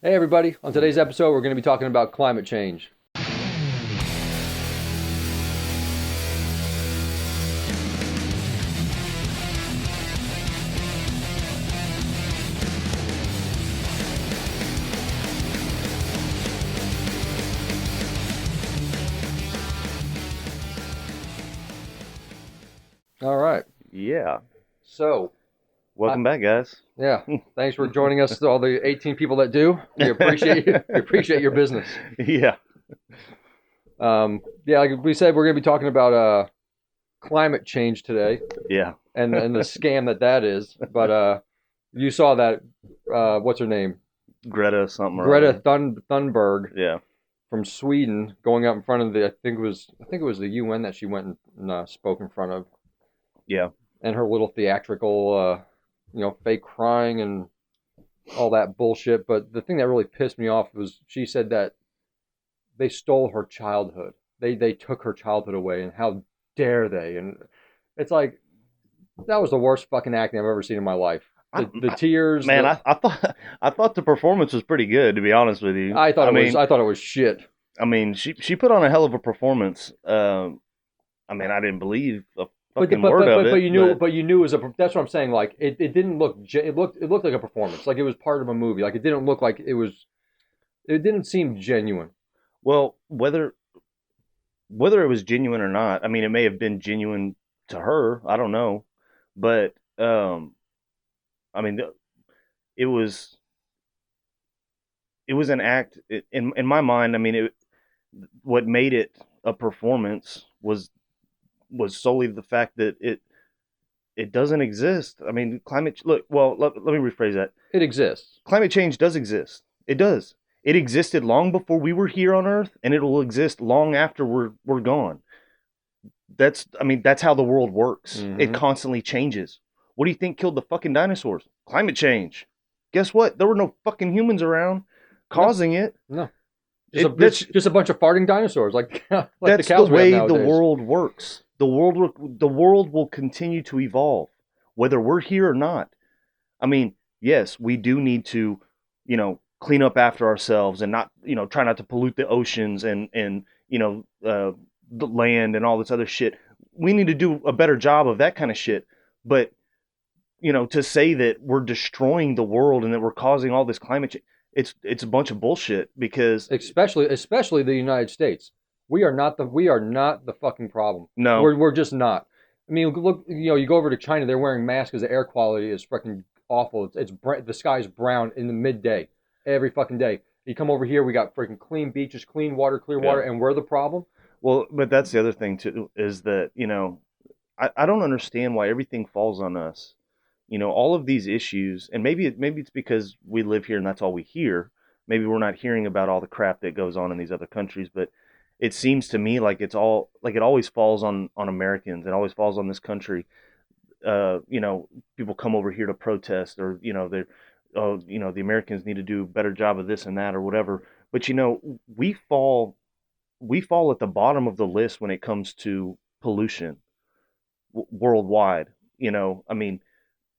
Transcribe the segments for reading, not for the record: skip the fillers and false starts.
Hey everybody, on today's episode we're going to be talking about climate change. All right. Yeah. So, Welcome back, guys. yeah, thanks for joining us, all the 18 people that do. We appreciate you. We appreciate your business. Yeah. Yeah, like we said, we're going to be talking about climate change today Yeah. and the scam that is. But you saw that, what's her name? Greta something or Greta other. Thunberg Yeah. from Sweden going up in front of I think it was the UN that she went and spoke in front of. Yeah. And her little theatrical, fake crying and all that bullshit. But the thing that really pissed me off was she said that they stole her childhood. They took her childhood away, and how dare they? And it's like that was the worst fucking acting I've ever seen in my life. The tears, man. I thought the performance was pretty good, to be honest with you. I thought it was shit. I mean, she put on a hell of a performance. I didn't believe a fucking word of it. But you knew it was that's what I'm saying. Like it didn't look. It looked like a performance. Like it was part of a movie. Like it didn't look like it was. It didn't seem genuine. Well, whether it was genuine or not, I mean, it may have been genuine to her. I don't know, but I mean, it was an act in my mind. I mean, what made it a performance was solely the fact that it doesn't exist. I mean, let me rephrase that. It exists. Climate change does exist. It does. It existed long before we were here on Earth, and it will exist long after we're gone. That's how the world works. Mm-hmm. It constantly changes. What do you think killed the fucking dinosaurs? Climate change. Guess what? There were no fucking humans around causing it. No. Just a bunch of farting dinosaurs, like that's the cows the way we have nowadays. The world works. The world will continue to evolve, whether we're here or not. I mean, yes, we do need to, clean up after ourselves and not, try not to pollute the oceans and the land and all this other shit. We need to do a better job of that kind of shit. But, to say that we're destroying the world and that we're causing all this climate change, it's a bunch of bullshit, because especially the United States. We are not the fucking problem. No, we're just not. I mean, look, you go over to China, they're wearing masks because the air quality is freaking awful. The sky's brown in the midday every fucking day. You come over here, we got freaking clean beaches, clean water, clear water, and we're the problem. Well, but that's the other thing too, is that I don't understand why everything falls on us. All of these issues, and maybe it's because we live here and that's all we hear. Maybe we're not hearing about all the crap that goes on in these other countries, but it seems to me like it always falls on Americans. It always falls on this country. People come over here to protest, or the Americans need to do a better job of this and that or whatever. But we fall at the bottom of the list when it comes to pollution worldwide. I mean,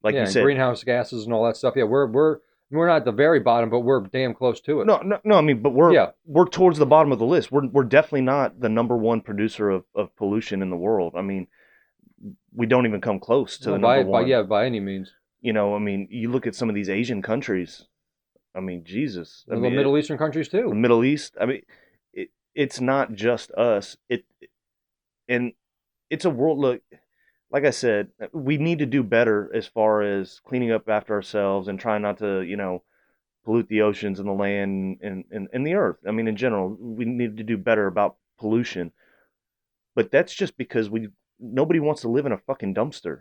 like you said, greenhouse gases and all that stuff. Yeah, we're not at the very bottom, but we're damn close to it. No. I mean, but we're towards the bottom of the list. We're definitely not the number one producer of pollution in the world. I mean, we don't even come close to the number one. By any means. I mean, you look at some of these Asian countries. I mean, Jesus. The Middle Eastern countries too. The Middle East. I mean, it's not just us. And it's a world. Look, like I said, we need to do better as far as cleaning up after ourselves and trying not to, pollute the oceans and the land and the earth. I mean, in general, we need to do better about pollution. But that's just because nobody wants to live in a fucking dumpster.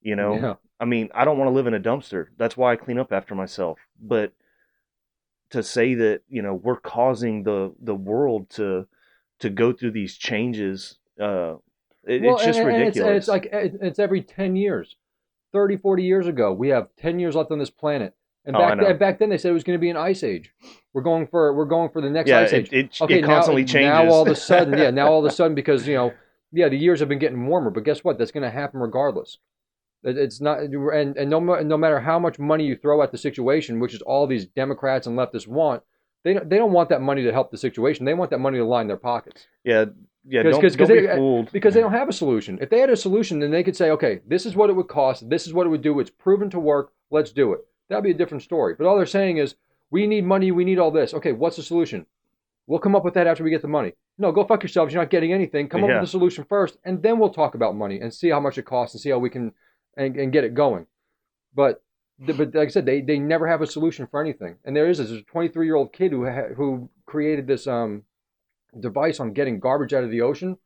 Yeah. I mean, I don't want to live in a dumpster. That's why I clean up after myself. But to say that, we're causing the world to go through these changes, it's just ridiculous. It's like it's every 10 years. 30, 40 years ago, we have 10 years left on this planet. And back then they said it was going to be an ice age. We're going for the next ice age. It constantly changes. Now all of a sudden, because the years have been getting warmer, but guess what? That's going to happen regardless. It's not, and no matter how much money you throw at the situation, which is all these Democrats and leftists want, they don't want that money to help the situation. They want that money to line their pockets. Yeah, yeah. Because Don't be fooled. because they don't have a solution. If they had a solution, then they could say, okay, this is what it would cost. This is what it would do. It's proven to work. Let's do it. That'd be a different story. But all they're saying is, we need money. We need all this. Okay, what's the solution? We'll come up with that after we get the money. No, go fuck yourselves. You're not getting anything. Come up with Yeah, the solution first, and then we'll talk about money and see how much it costs and see how we can and get it going. But but like I said, they never have a solution for anything. And there's a 23-year-old kid who created this device on getting garbage out of the ocean,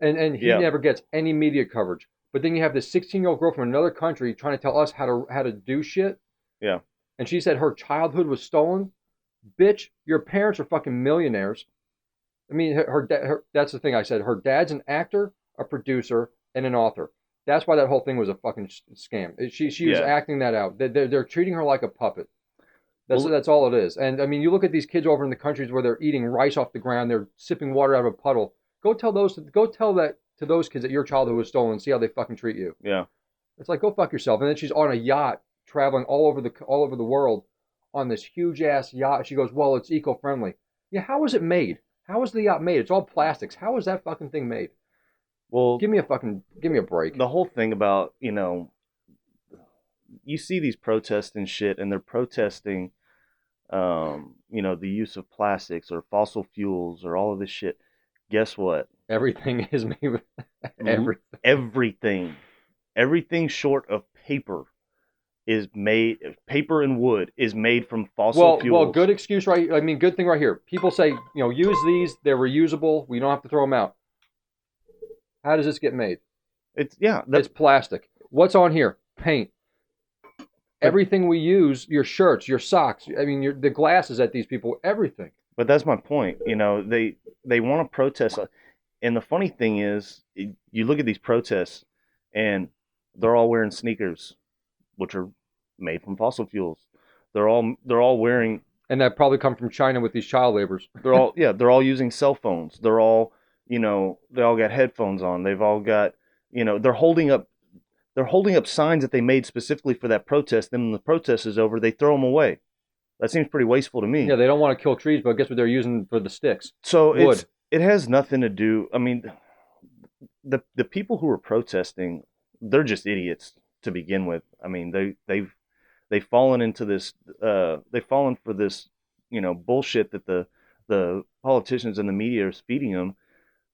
and he yeah, never gets any media coverage. But then you have this 16-year-old girl from another country trying to tell us how to do shit, yeah. and she said her childhood was stolen. Bitch, your parents are fucking millionaires. I mean, that's the thing I said. Her dad's an actor, a producer, and an author. That's why that whole thing was a fucking scam. She was Yeah. acting that out. They're treating her like a puppet. Well, That's all it is. And I mean, you look at these kids over in the countries where they're eating rice off the ground, they're sipping water out of a puddle. Go tell that to those kids that your childhood was stolen. And see how they fucking treat you. yeah. It's like, go fuck yourself. And then she's on a yacht traveling all over the world on this huge ass yacht. She goes, well, it's eco friendly. Yeah, how was it made? How was the yacht made? It's all plastics. How was that fucking thing made? Well, Give me a break. the whole thing about, you see these protests and shit, and they're protesting, the use of plastics or fossil fuels or all of this shit. Guess what? Everything is made with every. Everything, everything short of paper and wood is made from fossil Well, fuels. good excuse, right? I mean, good thing right here. People say, use these. They're reusable. We don't have to throw them out. How does this get made? It's plastic. What's on here? Paint. but Everything we use, your shirts, your socks. I mean, the glasses that these people, everything. but that's my point. They want to protest, and the funny thing is, you look at these protests, and they're all wearing sneakers, which are made from fossil fuels. They're all wearing. And that probably come from China with these child laborers. They're all using cell phones. They all got headphones on. They've all got, they're holding up signs that they made specifically for that protest. Then when the protest is over, they throw them away. That seems pretty wasteful to me. Yeah, they don't want to kill trees, but guess what they're using for the sticks? So Wood. it has nothing to do. I mean, the people who are protesting, they're just idiots to begin with. I mean, they've fallen into this. They've fallen for this, bullshit that the politicians and the media are feeding them.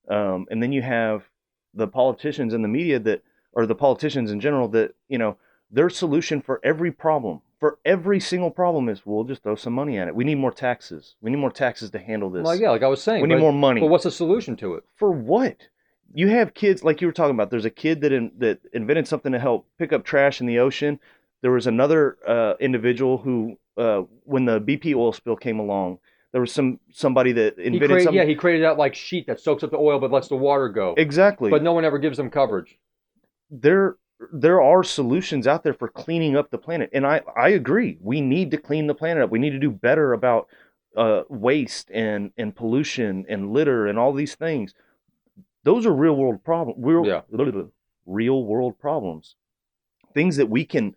And then you have the politicians and the media that, or the politicians in general, that, their solution for every single problem is, we'll just throw some money at it. We need more taxes. We need more taxes to handle this. Well, yeah, like I was saying. We need more money. But what's the solution to it? For what? You have kids, like you were talking about. There's a kid that invented something to help pick up trash in the ocean. There was another individual who, when the BP oil spill came along, there was somebody that invented something. Yeah, he created that like sheet that soaks up the oil but lets the water go. Exactly. But no one ever gives them coverage. There are solutions out there for cleaning up the planet, and I agree. We need to clean the planet up. We need to do better about waste and pollution and litter and all these things. Those are real world problems. Real world problems. Things that we can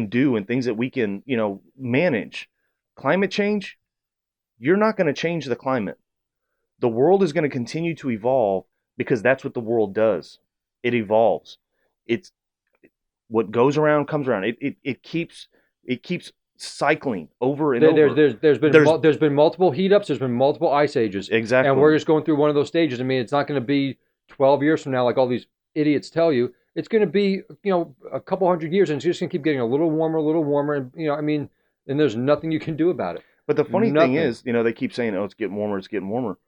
do, and things that we can manage. Climate change. You're not going to change the climate. The world is going to continue to evolve because that's what the world does. It evolves. It's what goes around comes around. It keeps cycling over and over. There's been multiple heat ups. There's been multiple ice ages. Exactly. And we're just going through one of those stages. I mean, it's not going to be 12 years from now like all these idiots tell you. It's going to be a couple hundred years, and it's just going to keep getting a little warmer, and I mean, and there's nothing you can do about it. But the funny thing is, they keep saying, "Oh, it's getting warmer. It's getting warmer."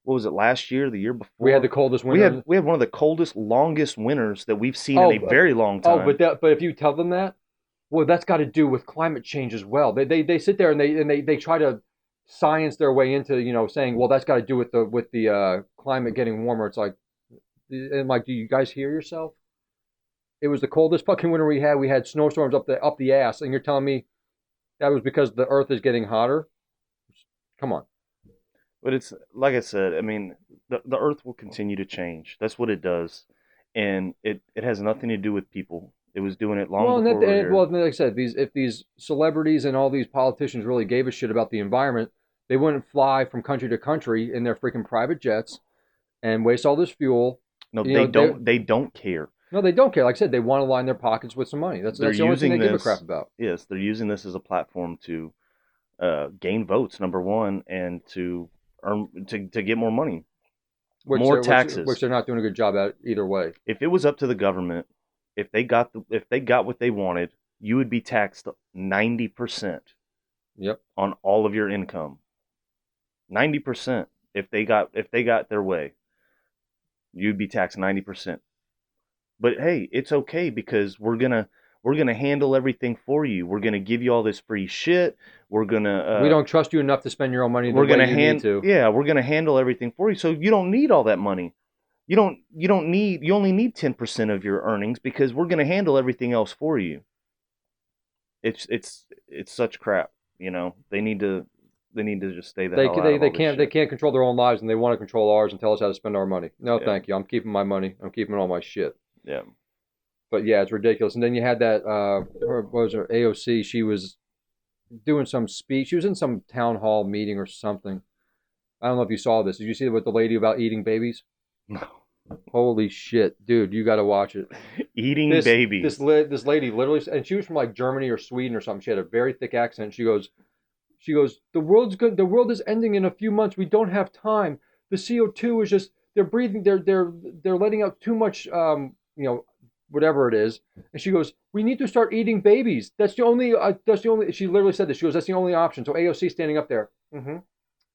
What was it, last year, the year before? We had the coldest winter. We had one of the coldest, longest winters that we've seen in a very long time. But if you tell them that, well, that's got to do with climate change as well. They sit there and they try to science their way into saying, well, that's got to do with the climate getting warmer. It's like, and like, do you guys hear yourself? It was the coldest fucking winter we had. We had snowstorms up the ass, and you're telling me that was because the Earth is getting hotter? Come on. But it's like I said. I mean, the Earth will continue to change. That's what it does, and it has nothing to do with people. It was doing it long Well, before we were here. well, like I said, if these celebrities and all these politicians really gave a shit about the environment, they wouldn't fly from country to country in their freaking private jets and waste all this fuel. No, You know, they They don't care. no, they don't care. Like I said, they want to line their pockets with some money. They're That's the only thing using they give a crap this. about. Yes, they're using this as a platform to gain votes. Number one, and to earn to get more money, more Which taxes. they're not doing a good job at either way. If it was up to the government, if they got what they wanted, you would be taxed 90% Yep. on all of your income. 90% if they got their way, you'd be taxed 90%. But hey, it's okay because we're gonna handle everything for you. We're gonna give you all this free shit. We're We gonna don't trust you enough to spend your own money the we're way gonna you need to. we're gonna handle everything for you. So you don't need all that money. You only need 10% of your earnings because we're gonna handle everything else for you. It's such crap. You know they need to just stay the hell out of all this They shit. can't control their own lives and they want to control ours and tell us how to spend our money. No, Yeah, thank you. I'm keeping my money. I'm keeping all my shit. yeah. But yeah, it's ridiculous. And then you had that what was her AOC? She was doing some speech. She was in some town hall meeting or something. I don't know if you saw this. Did you see with the lady about eating babies? Holy shit, dude! You got to watch it. Eating babies. This lady literally, and she was from like Germany or Sweden or something. She had a very thick accent. She goes, the world's good. The world is ending in a few months. We don't have time. The CO2 is just they're breathing. They're letting out too much. Whatever it is. And she goes, we need to start eating babies. That's the only. That's the only. She literally said this. She goes, that's the only option. So AOC standing up there. Mm-hmm.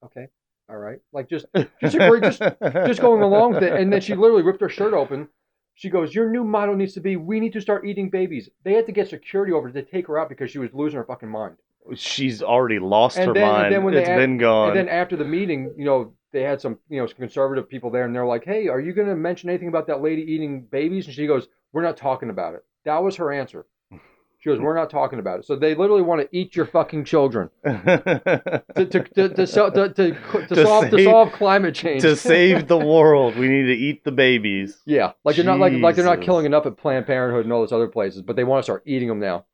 Okay. All right. Like just agree. Just going along with it. And then she literally ripped her shirt open. She goes, your new motto needs to be, we need to start eating babies. They had to get security over to take her out because she was losing her fucking mind. She's already lost her And then mind. It's been gone. and then after the meeting, they had some, conservative people there, and they're like, "Hey, are you going to mention anything about that lady eating babies?" And she goes, "We're not talking about it." That was her answer. She goes, "We're not talking about it." So they literally want to eat your fucking children to solve climate change. To save the world, we need to eat the babies. Yeah, like they're not killing enough at Planned Parenthood and all those other places, but they want to start eating them now.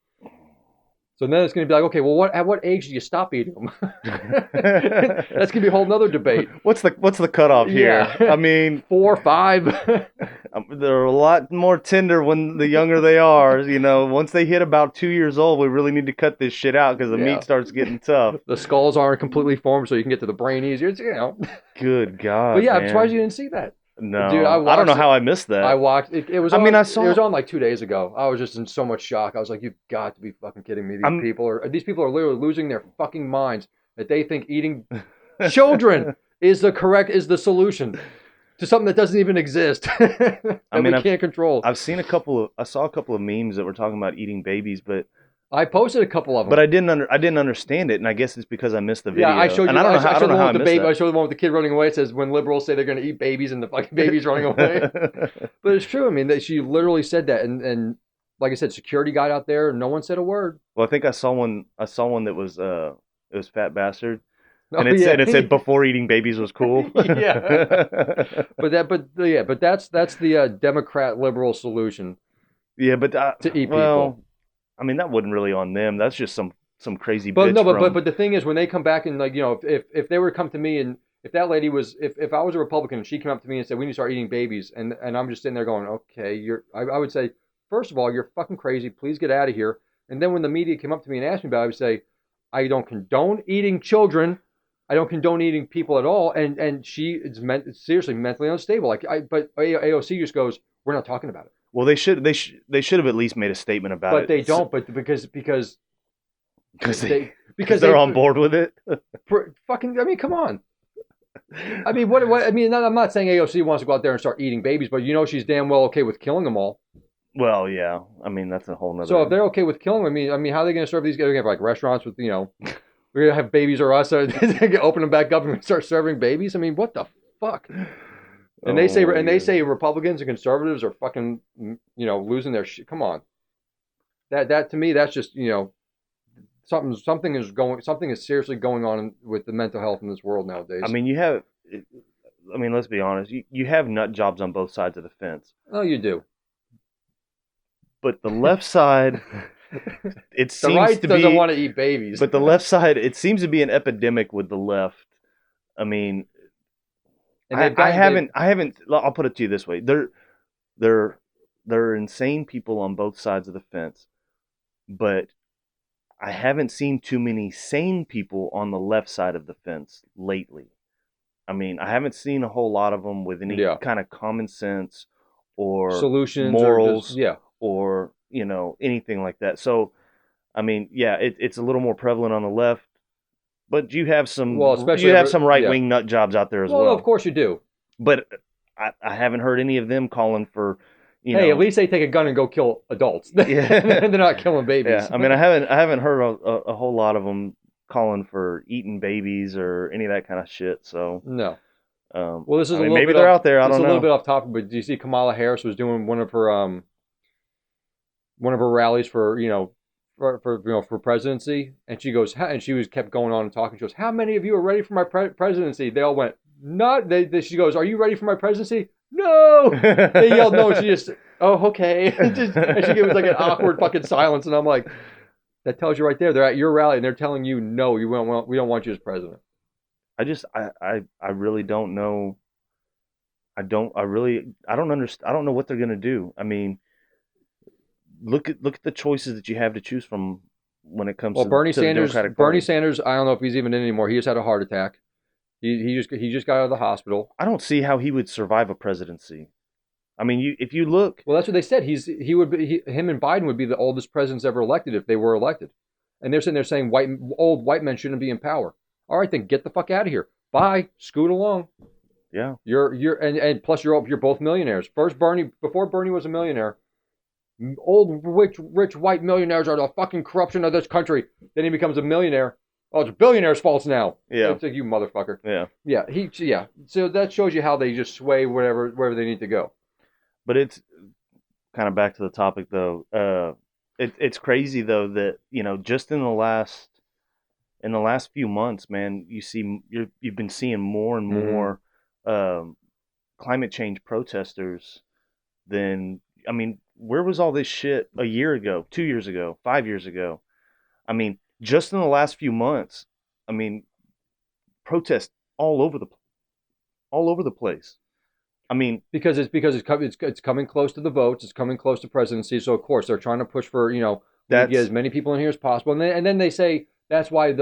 So then it's going to be like, okay, well, at what age do you stop eating them? That's going to be a whole nother debate. What's the cutoff here? Yeah. I mean, 4 or 5. They're a lot more tender when the younger they are. Once they hit about 2 years old, we really need to cut this shit out because the meat starts getting tough. The skulls aren't completely formed, so you can get to the brain easier. Good God. But yeah, man. I'm surprised you didn't see that. No, dude, I don't know how I missed that. I watched it. It was on like 2 days ago. I was just in so much shock. I was like, "You've got to be fucking kidding me! These people are literally losing their fucking minds that they think eating children is the solution to something that doesn't even exist that we can't control." I saw a couple of memes that were talking about eating babies, but I posted a couple of them. But I didn't understand it, and I guess it's because I missed the video. Yeah, I showed you. And I don't know how I missed that. I showed the one with the kid running away. It says when liberals say they're going to eat babies, and the fucking baby's running away. But it's true. I mean, that she literally said that, and like I said, security got out there, and no one said a word. Well, I think I saw one that was it was Fat Bastard, and it said before eating babies was cool. Yeah. But that's the Democrat liberal solution. Yeah, but to eat people. I mean, that wasn't really on them. That's just some crazy but bitch. No, but the thing is, when they come back and if they were to come to me and if that lady was if I was a Republican and she came up to me and said we need to start eating babies and I'm just sitting there going, okay, I would say, first of all, you're fucking crazy. Please get out of here. And then when the media came up to me and asked me about it, I would say, I don't condone eating children. I don't condone eating people at all. And she is seriously mentally unstable. But AOC just goes, we're not talking about it. Well, they should have at least made a statement about it. But they don't. But because they're on board with it. Fucking, I mean, come on. I mean, what? I mean, I'm not saying AOC wants to go out there and start eating babies, but she's damn well okay with killing them all. Well, yeah. I mean, that's a whole nother. So if they're okay with killing them, I mean, how are they going to serve these guys? We're going to have like restaurants with we're going to have Babies R Us. Open them back up and start serving babies. I mean, what the fuck? And they say Republicans and conservatives are fucking losing their shit. Come on, that to me that's just something is seriously going on with the mental health in this world nowadays. I mean, let's be honest. You have nut jobs on both sides of the fence. Oh, you do. But the left side, it The seems right to doesn't be, want to eat babies. but the left side, it seems to be an epidemic with the left. I mean, And they've I haven't. I'll put it to you this way: they're they're insane people on both sides of the fence, but I haven't seen too many sane people on the left side of the fence lately. I mean, I haven't seen a whole lot of them with any yeah, kind of common sense or solutions or just morals yeah. or anything like that. So, I mean, yeah, it's a little more prevalent on the left, but Well, you especially have ever some right yeah. wing nut jobs out there as Well, of well. course you do. But I haven't heard any of them calling for, you Hey, at know, least they take a gun and go kill adults. yeah, They're not killing yeah. babies. I mean, I haven't heard a whole lot of them calling for eating babies or any of that kind of shit. So, No. Well, this is I a mean, little maybe bit they're off. out there. I This is don't a little know. bit off topic, but do you see Kamala Harris was doing one of her rallies for for presidency, and she goes and she was kept going on and talking. She goes, "How many of you are ready for my presidency?" They all went, "Not." She goes, "Are you ready for my presidency?" No. They yelled no. And she just, "Oh, okay." And she gave us like an awkward fucking silence, and I'm like, that tells you right there. They're at your rally and they're telling you, "No, we don't want you as president." I really don't know. I don't understand. I don't know what they're gonna do. I mean, look at the choices that you have to choose from when it comes Well, to the Democratic Bernie Party. Sanders, I don't know if he's even in anymore. He just had a heart attack. He just got out of the hospital. I don't see how he would survive a presidency. I mean, if you look, Well, that's what they said. He would be him and Biden would be the oldest presidents ever elected if they were elected. And they're sitting there saying old white men shouldn't be in power. All right, then get the fuck out of here. Bye. Scoot along. yeah, You're and plus you're both millionaires. First Bernie before Bernie was a millionaire. Old rich white millionaires are the fucking corruption of this country. Then he becomes a millionaire. Oh, it's billionaires' faults now. yeah, It's like you motherfucker. yeah. Yeah. So that shows you how they just sway wherever they need to go. But it's kind of back to the topic though. It's crazy though that just in the last few months, man, you've been seeing more and Mm-hmm. more um, climate change protesters than I mean, where was all this shit a year ago, 2 years ago, 5 years ago? I mean, just in the last few months, I mean, protests all over the all over the place. I mean, It's coming close to the votes. It's coming close to presidency. So of course they're trying to push for we need to get that's as many people in here as possible. And then they say that's why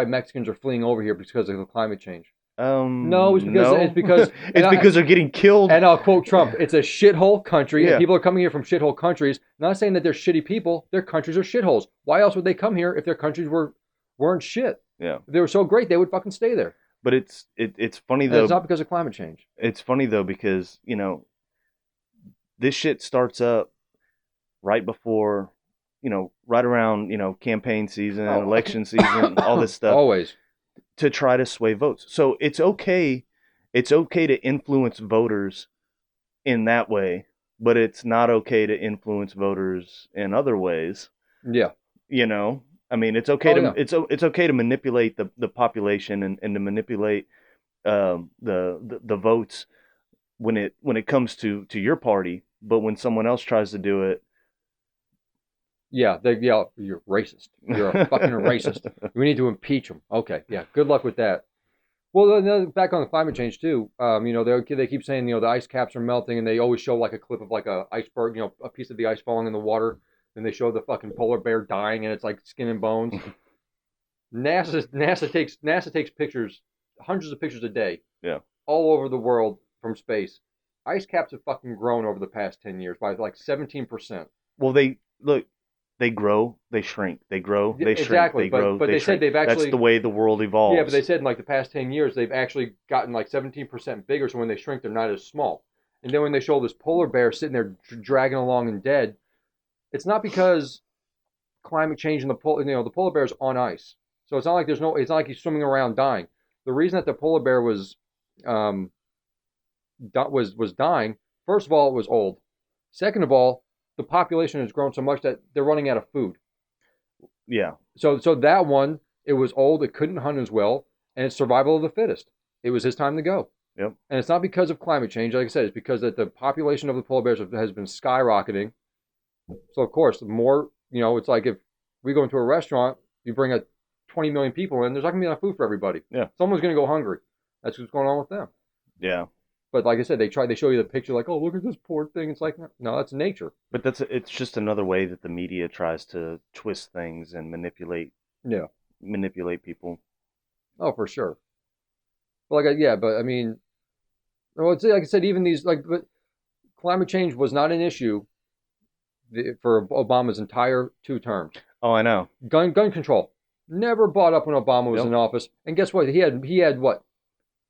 Mexicans are fleeing over here because of the climate change. No, it's no, because it's because they're getting killed. and I'll quote Trump. It's a shithole country, and Yeah, people are coming here from shithole countries. Not saying that they're shitty people. Their countries are shitholes. Why else would they come here if their countries weren't shit? yeah. If they were so great, they would fucking stay there. But it's funny And it's though. not because of climate change. It's funny though because this shit starts up right before, right around, campaign season, Oh, election season, all this stuff always. to try to sway votes. So it's okay to influence voters in that way, but it's not okay to influence voters in other ways. Yeah. You know, I mean, it's okay Oh to yeah. it's okay to manipulate the population and to manipulate the votes when it comes to your party, but when someone else tries to do it, Yeah, they yell, "You're racist. You're a fucking racist. We need to impeach him." Okay, yeah. Good luck with that. Well, then back on the climate change too. They keep saying the ice caps are melting, and they always show like a clip of like a iceberg, a piece of the ice falling in the water, and they show the fucking polar bear dying, and it's like skin and bones. NASA takes pictures, hundreds of pictures a day, yeah. all over the world from space. Ice caps have fucking grown over the past 10 years by like 17%. Well, they look, they grow, they shrink, they grow, Yeah, they shrink, exactly, they grow, but they they said shrink. they've That's the actually way the world yeah, but they evolves. said in like the past 10 years they've actually gotten like 17% bigger. So when they shrink, they're not as small. And then when they show this polar bear sitting there dragging along and dead, it's not because climate change and the polar bear's on ice. So it's not like he's swimming around dying. The reason that the polar bear um, was dying, first of all, it was old. Second of all, the population has grown so much that they're running out of food. Yeah, So that one, it was old, it couldn't hunt as well, and it's survival of the fittest. It was his time to go. yep. And it's not because of climate change, like I said, it's because that the population of the polar bears has been skyrocketing, So of course, the more, it's like if we go into a restaurant, you bring a 20 million people in, there's not gonna be enough food for everybody. Yeah. Someone's gonna go hungry. That's what's going on with them. Yeah. But like I said, they show you the picture like, oh, look at this poor thing. It's like, no, that's nature. But it's just another way that the media tries to twist things and Yeah. manipulate people. Oh, for sure. But yeah, but I mean, well, it's like I said, even these but climate change was not an issue for Obama's entire 2 terms. Oh, I know. Gun control never brought up when Obama was Yep. in office. And guess what? He had what,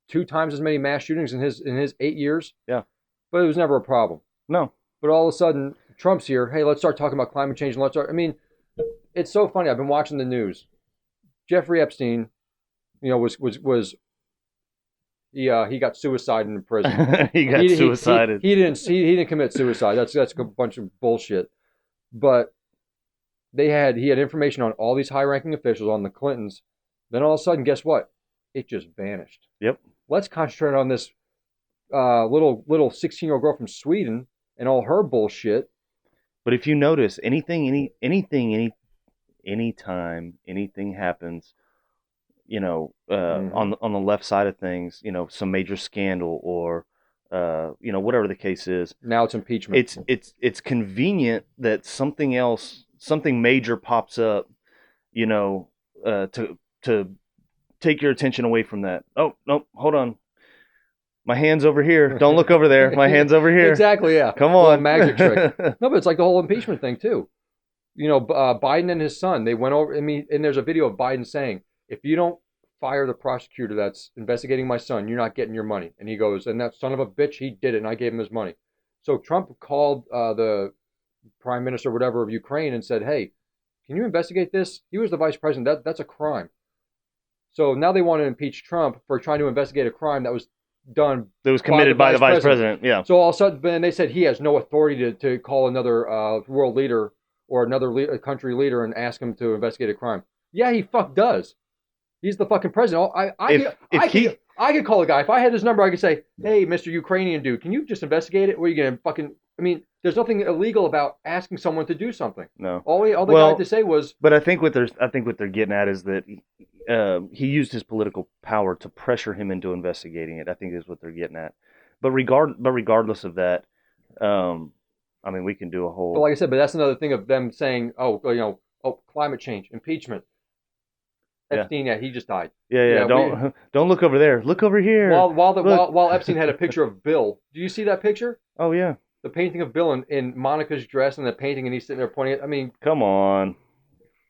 2 times as many mass shootings in his 8 years, Yeah. but it was never a problem. No. But all of a sudden, Trump's here. Hey, let's start talking about climate change and let's start. I mean, it's so funny. I've been watching the news. Jeffrey Epstein, was he got suicided in prison. He got suicided. He didn't commit suicide. That's a bunch of bullshit. But he had information on all these high-ranking officials on the Clintons. Then all of a sudden, guess what? It just vanished. Yep. Let's concentrate on this little 16-year-old girl from Sweden and all her bullshit. But if you notice anytime anything happens, on the left side of things, some major scandal or whatever the case is, Now it's impeachment. it's convenient that something major pops up, to take your attention away from that. Oh, no, hold on. My hand's over here. Don't look over there. My hand's over here. Exactly, yeah. Come Little on. magic trick. No, but it's like the whole impeachment thing too. Biden and his son, they went over. I mean, and there's a video of Biden saying, "If you don't fire the prosecutor that's investigating my son, you're not getting your money." And he goes, "And that son of a bitch, he did it, and I gave him his money." So Trump called the prime minister, whatever, of Ukraine, and said, "Hey, can you investigate this? He was the vice president. That's a crime." So now they want to impeach Trump for trying to investigate a crime that was done That was committed by the vice president. Yeah. So all of a sudden, then they said he has no authority to call another world leader or another country leader and ask him to investigate a crime. Yeah, he does. He's the fucking president. I could call a guy. If I had his number, I could say, "Hey, Mr. Ukrainian dude, can you just investigate it? What are you gonna fucking?" I mean, there's nothing illegal about asking someone to do something. No. All the guy had to say was. But I think what they're getting at is that he used his political power to pressure him into investigating it. I think is what they're getting at. But regardless of that, I mean, we can do a whole. But like I said, but that's another thing of them saying, "Oh, climate change, impeachment." Epstein, yeah, he just died. Yeah. Don't look over there. Look over here. While Epstein had a picture of Bill. Do you see that picture? Oh yeah. The painting of Bill in Monica's dress and the painting, and he's sitting there pointing at. I mean, come on.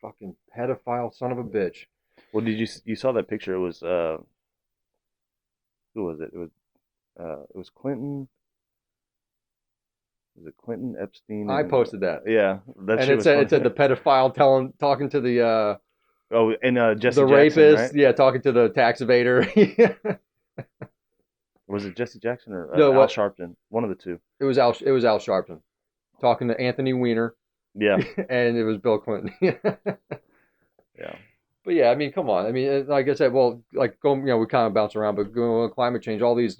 Fucking pedophile son of a bitch. Well, you saw that picture? It was who was it? It was Clinton. Was it Clinton, Epstein? I posted that. Yeah, and it said the pedophile talking to the Jesse the Jackson, rapist, right? Yeah, talking to the tax evader. Was it Jesse Jackson or No, Al Sharpton? One of the two. It was Al Sharpton talking to Anthony Weiner. Yeah, and it was Bill Clinton. Yeah. But yeah, I mean, come on. I mean, like I said, well, like we kind of bounce around, but going on climate change, all these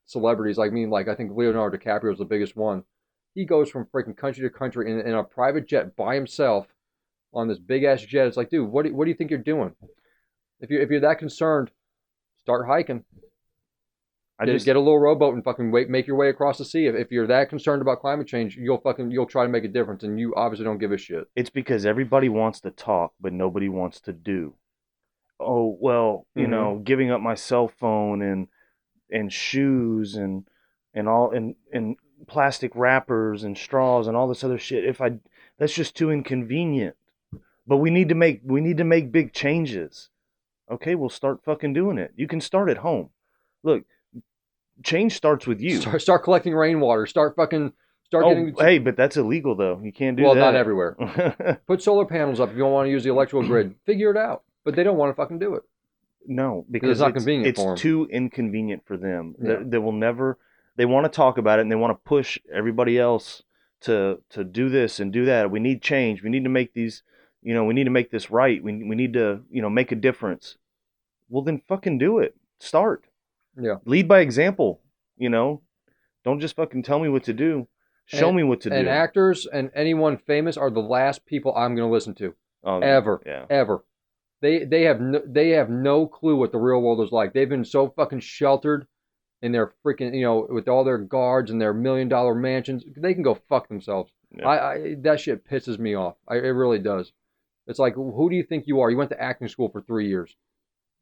celebrities. I mean, like I think Leonardo DiCaprio is the biggest one. He goes from freaking country to country in a private jet by himself on this big ass jet. It's like, dude, what do you think you're doing? If you're that concerned, start hiking. Get a little rowboat and fucking make your way across the sea. If you're that concerned about climate change, you'll try to make a difference, and you obviously don't give a shit. It's because everybody wants to talk, but nobody wants to do. Oh well, giving up my cell phone and shoes and all and plastic wrappers and straws and all this other shit. That's just too inconvenient. But we need to make big changes. Okay, we'll start fucking doing it. You can start at home. Look, change starts with you. Start collecting rainwater. Start getting. Hey, but that's illegal though. You can't do that. Well, not everywhere. Put solar panels up if you don't want to use the electrical grid. Figure it out. But they don't want to fucking do it. No, because it's not convenient for them. It's too inconvenient for them. Yeah. They will never. They want to talk about it and they want to push everybody else to do this and do that. We need change. We need to make these. We need to make this right. We need to make a difference. Well, then fucking do it. Start. Yeah. Lead by example. Don't just fucking tell me what to do. Show me what to And do. actors and anyone famous are the last people I'm going to listen to. Yeah. Ever. They have no clue what the real world is like. They've been so fucking sheltered in their freaking, with all their guards and their $1 million mansions. They can go fuck themselves. Yeah. I that shit pisses me off. It really does. It's like, who do you think you are? You went to acting school for 3 years.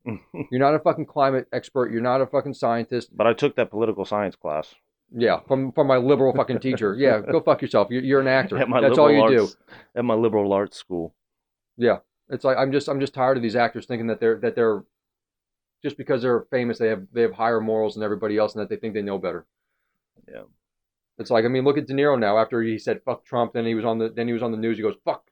You're not a fucking climate expert. You're not a fucking scientist. But I took that political science class. Yeah, from my liberal fucking teacher. Yeah, go fuck yourself. You're an actor. At my That's all liberal you arts, do. At my liberal arts school. Yeah, it's like I'm just tired of these actors thinking that they're just because they're famous they have higher morals than everybody else and that they think they know better. Yeah. It's like, I mean, look at De Niro now. After he said fuck Trump, then he was on the news. He goes fuck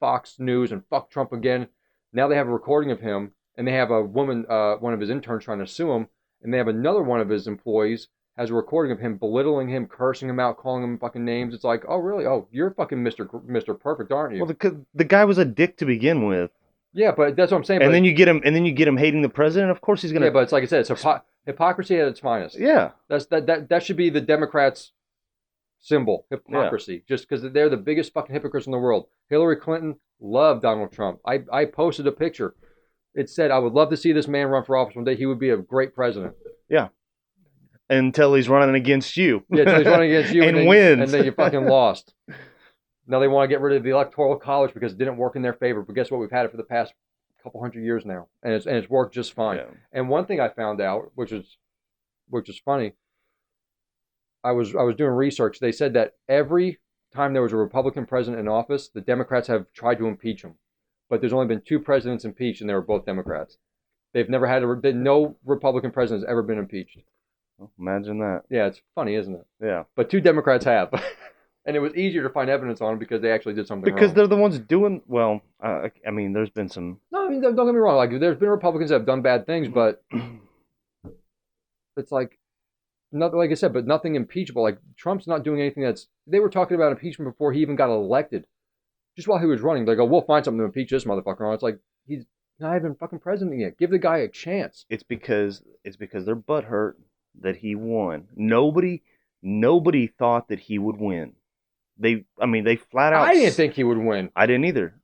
Fox News and fuck Trump again. Now they have a recording of him, and they have a woman, one of his interns, trying to sue him, and they have another one of his employees has a recording of him belittling him, cursing him out, calling him fucking names. It's like, oh really? Oh, you're fucking Mr. Perfect, aren't you? Well, the guy was a dick to begin with. Yeah, but that's what I'm saying. And but, then you get him hating the president. Of course he's gonna. Yeah, but it's like I said, it's hypocrisy at its finest. Yeah. That should be the Democrats' symbol, hypocrisy. Yeah. Just because they're the biggest fucking hypocrites in the world. Hillary Clinton loved Donald Trump. I posted a picture. It said, I would love to see this man run for office one day. He would be a great president. Yeah. Until he's running against you. Yeah, until he's running against you. And wins. And then you fucking lost. Now they want to get rid of the Electoral College because it didn't work in their favor. But guess what? We've had it for the past couple hundred years now. And it's worked just fine. Yeah. And one thing I found out, which is funny, I was doing research. They said that every time there was a Republican president in office, the Democrats have tried to impeach him. But there's only been 2 presidents impeached, and they were both Democrats. They've never had no Republican president has ever been impeached. Well, imagine that. Yeah, it's funny, isn't it? Yeah. But 2 Democrats have. And it was easier to find evidence on them because they actually did something because wrong. They're the ones doing, well, I mean, there's been some... No, I mean, don't get me wrong. Like, there's been Republicans that have done bad things, but it's like, like I said, but nothing impeachable. Like, Trump's not doing anything they were talking about impeachment before he even got elected. Just while he was running, they go, we'll find something to impeach this motherfucker on. It's like, he's not even fucking president yet. Give the guy a chance. It's because they're butthurt that he won. Nobody thought that he would win. They flat out. I didn't think he would win. I didn't either.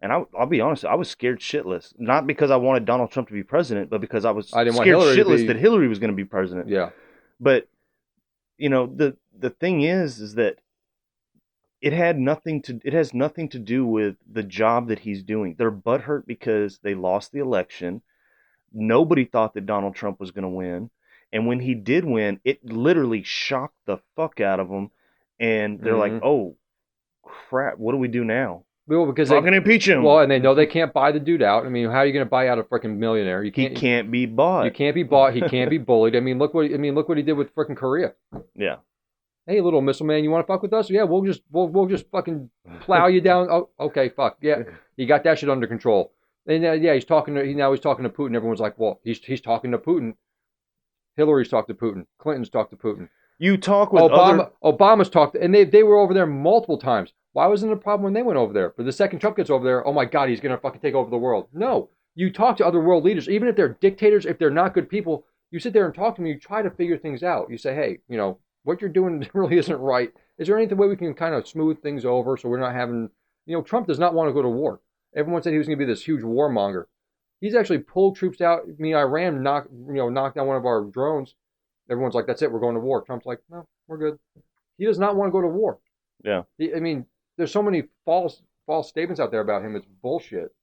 I'll be honest. I was scared shitless. Not because I wanted Donald Trump to be president, but because I was scared shitless that Hillary was going to be president. Yeah. But the thing is that it has nothing to do with the job that he's doing. They're butthurt because they lost the election. Nobody thought that Donald Trump was going to win. And when he did win, it literally shocked the fuck out of them. And they're like, oh, crap, what do we do now? Well, because they're going to impeach him. Well, and they know they can't buy the dude out. I mean, how are you going to buy out a freaking millionaire? He can't be bought. You can't be bought. He can't be bullied. I mean, look what he did with freaking Korea. Yeah. Hey, little missile man, you want to fuck with us? Yeah, we'll just fucking plow you down. Oh, okay, fuck. Yeah, he got that shit under control. And he's talking to Putin. Everyone's like, well, he's talking to Putin. Hillary's talked to Putin. Clinton's talked to Putin. You talk with Obama's talked, and they were over there multiple times. Why wasn't it a problem when they went over there? But the second Trump gets over there, oh my God, he's going to fucking take over the world. No, you talk to other world leaders, even if they're dictators, if they're not good people, you sit there and talk to them, you try to figure things out. You say, hey, what you're doing really isn't right. Is there any way we can kind of smooth things over so we're not having, Trump does not want to go to war. Everyone said he was going to be this huge warmonger. He's actually pulled troops out. I mean, Iran knocked down one of our drones. Everyone's like, that's it, we're going to war. Trump's like, no, we're good. He does not want to go to war. Yeah. There's so many false statements out there about him. It's bullshit.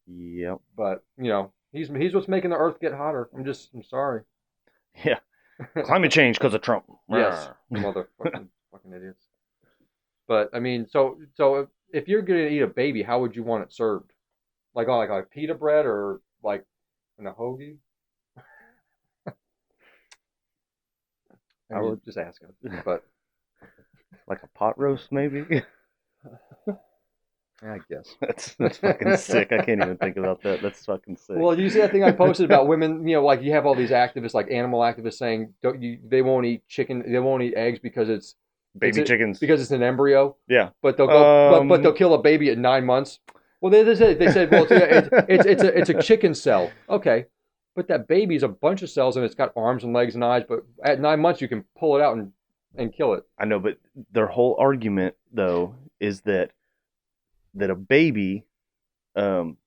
Yep. But, he's what's making the earth get hotter. I'm sorry. Yeah. Climate change because of Trump. Yes. Motherfucking fucking idiots. But, so if you're going to eat a baby, how would you want it served? Like a pita bread or like in a hoagie? I would just ask him, but like a pot roast, maybe. I guess that's fucking sick. I can't even think about that. That's fucking sick. Well, you see that thing I posted about women? Like you have all these activists, like animal activists, saying they won't eat chicken, they won't eat eggs because it's chickens because it's an embryo. Yeah, but they'll go, but they'll kill a baby at 9 months. Well, they said, well, it's a chicken cell. Okay. But that baby's a bunch of cells and it's got arms and legs and eyes. But at 9 months, you can pull it out and and kill it. I know, but their whole argument though is that a baby um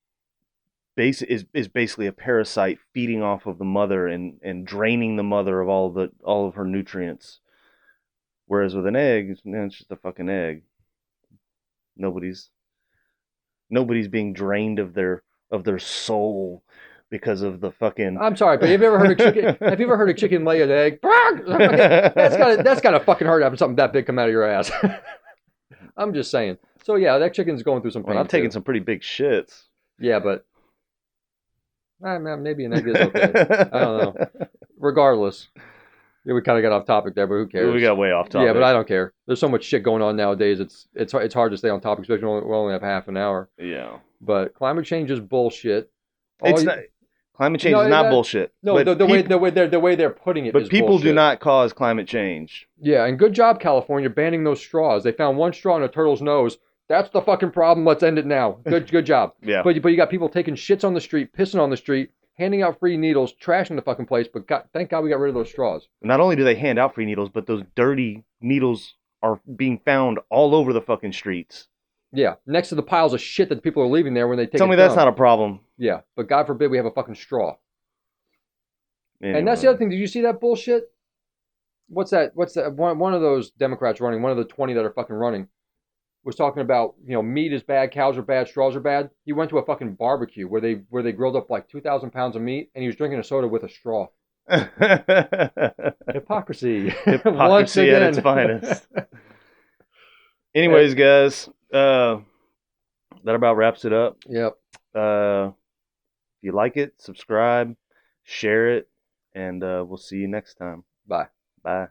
is basically a parasite feeding off of the mother and draining the mother of all of her nutrients. Whereas with an egg, it's just a fucking egg. Nobody's nobody's being drained of their soul because of the fucking. I'm sorry, but have you ever heard of chicken? Have you ever heard of chicken lay an egg? That's gotta fucking hurt having something that big come out of your ass. I'm just saying. So yeah, that chicken's going through some Well, pain I'm taking too. some pretty big shits. Yeah, but maybe an egg is okay. I don't know. Regardless, yeah, we kind of got off topic there, but who We cares? got way off Yeah, but topic. I don't care. There's so much shit going on nowadays. It's hard to stay on topic, especially when we only have half an hour. Yeah, But climate change is bullshit. All it's you, not. Climate change no, is not bullshit. no, But the way they're putting it but is people do bullshit. not cause climate change. Yeah, and good job, California, banning those straws. They found one straw in a turtle's nose. That's the fucking problem. Let's end it now. Good job. Yeah. But you got people taking shits on the street, pissing on the street, handing out free needles, trashing the fucking place. But thank God we got rid of those straws. Not only do they hand out free needles, but those dirty needles are being found all over the fucking streets. Yeah, next to the piles of shit that people are leaving there when they take. Tell me that's not a problem. Yeah, but God forbid we have a fucking straw. Anyway. And that's the other thing. Did you see that bullshit? What's that? One of those Democrats running, one of the 20 that are fucking running, was talking about, meat is bad, cows are bad, straws are bad. He went to a fucking barbecue where they grilled up like 2,000 pounds of meat, and he was drinking a soda with a straw. Hypocrisy. Once Hypocrisy at again. its finest. Anyways, guys, that about wraps it up. Yep. If you like it, subscribe, share it, and we'll see you next time. Bye. Bye.